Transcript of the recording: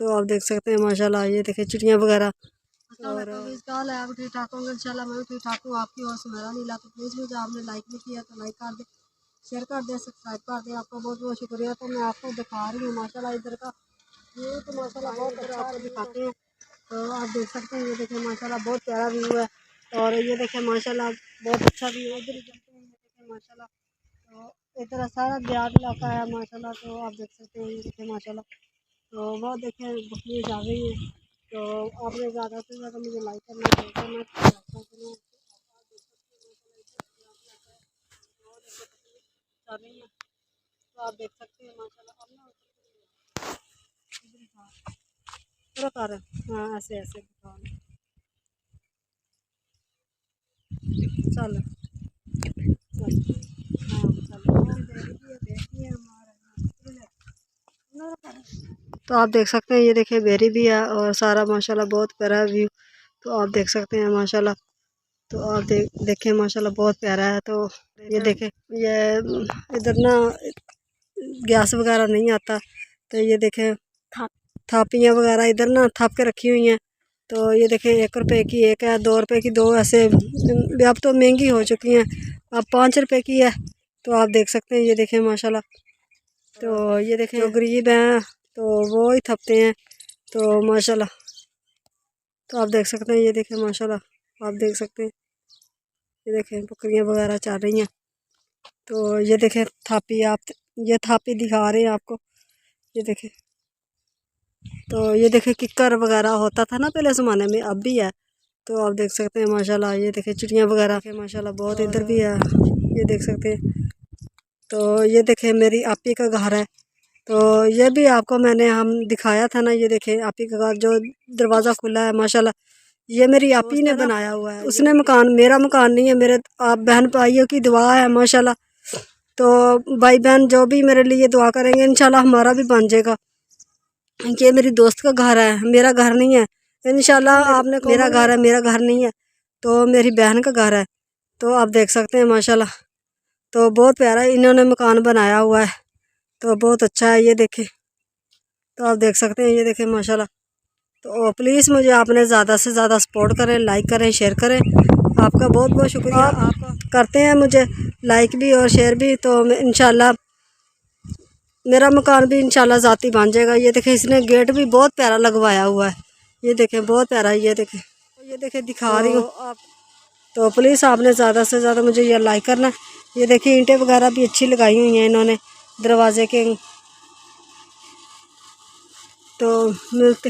तो आप देख सकते हैं माशाल्लाह, ये देखें चिड़ियाँ वगैरह। और इसका हाल है, आप ठीक ठाक होंगे इंशाल्लाह। मैं भी ठीक ठाक हूँ। आपकी और से मेरा नीला, तो प्लीज़ मुझे आपने लाइक नहीं किया तो लाइक कर दे, शेयर कर दे, सब्सक्राइब कर दे। आपका बहुत बहुत शुक्रिया। तो मैं आपको दिखा रही हूँ माशाल्लाह इधर का व्यू, तो माशाल्लाह बहुत अच्छा आपको दिखाते हैं। तो आप देख सकते हैं, ये देखें माशाल्लाह बहुत प्यारा व्यू है। और ये देखें माशाल्लाह बहुत अच्छा व्यू है। इधर ही चलते हैं, ये देखें माशाल्लाह, तो इधर सारा देहात इलाका है माशाल्लाह। तो आप देख सकते हैं, ये देखें माशाल्लाह, तो बहुत देखें बकरीज आ गई हैं। तो आपने ज़्यादा से ज़्यादा मुझे लाइक करना, शेयर करना, तो आप देख सकते हैं माशाल्लाह। पूरा कर, हाँ ऐसे ऐसे दिखा, चल तो आप देख सकते हैं, ये देखिए बेरी भी है और सारा माशाल्लाह बहुत प्यारा व्यू। तो आप देख सकते हैं माशाल्लाह, तो आप देखें माशाल्लाह बहुत प्यारा है। तो ये देखें, ये इधर ना गैस वगैरह नहीं आता, तो ये देखें थापियाँ वगैरह इधर ना थाप के रखी हुई हैं। तो ये देखें 1 रुपए की एक है, 2 रुपए की 2, ऐसे अब तो महंगी हो चुकी हैं, अब 5 रुपए की है। तो आप देख सकते हैं, ये देखें माशाल्लाह, तो ये देखें जो गरीब हैं तो वो ही थपते हैं। तो माशाल्लाह, तो आप देख सकते हैं, ये देखें माशाल्लाह, आप देख सकते हैं, ये देखें बकरियां वगैरह चल रही हैं। तो ये देखें थापी, आप ये थापी दिखा रहे हैं आपको, ये देखें। तो ये देखें किक्कर वगैरह होता था ना पहले ज़माने में, अब भी है। तो आप देख सकते हैं माशाल्लाह, ये देखें चिड़ियाँ वगैरह माशाल्लाह बहुत इधर भी है, ये देख सकते हैं। तो ये देखें मेरी आपी का घर है। तो ये भी आपको मैंने हम दिखाया था ना, ये देखें आपी का घर जो दरवाज़ा खुला है माशाल्लाह, ये मेरी आपी ने बनाया हुआ है। उसने मकान, मेरा मकान नहीं है, मेरे आप बहन भाइयों की दुआ है माशाल्लाह। तो भाई बहन जो भी मेरे लिए दुआ करेंगे इंशाल्लाह हमारा भी बन जाएगा। ये मेरी दोस्त का घर है, मेरा घर नहीं है। इंशाल्लाह आपने मेरा घर है, मेरा घर नहीं है, तो मेरी बहन का घर है। तो आप देख सकते हैं माशाल्लाह, तो बहुत प्यारा इन्होंने मकान बनाया हुआ है, तो बहुत अच्छा है, ये देखें। तो आप देख सकते हैं, ये देखें माशाल्लाह। तो प्लीज़ मुझे आपने ज़्यादा से ज़्यादा सपोर्ट करें, लाइक करें, शेयर करें। आपका बहुत बहुत शुक्रिया। आप करते हैं मुझे लाइक भी और शेयर भी, तो इंशाल्लाह मेरा मकान भी इंशाल्लाह ज़ाती बन जाएगा। ये देखें इसने गेट भी बहुत प्यारा लगवाया हुआ है, ये देखें बहुत प्यारा, ये देखें, ये देखें दिखा रही हूँ आप। तो प्लीज़ आपने ज़्यादा से ज़्यादा मुझे ये लाइक करना। ये देखिए ईंटें वगैरह भी अच्छी लगाई हुई हैं इन्होंने दरवाजे के। तो मिलते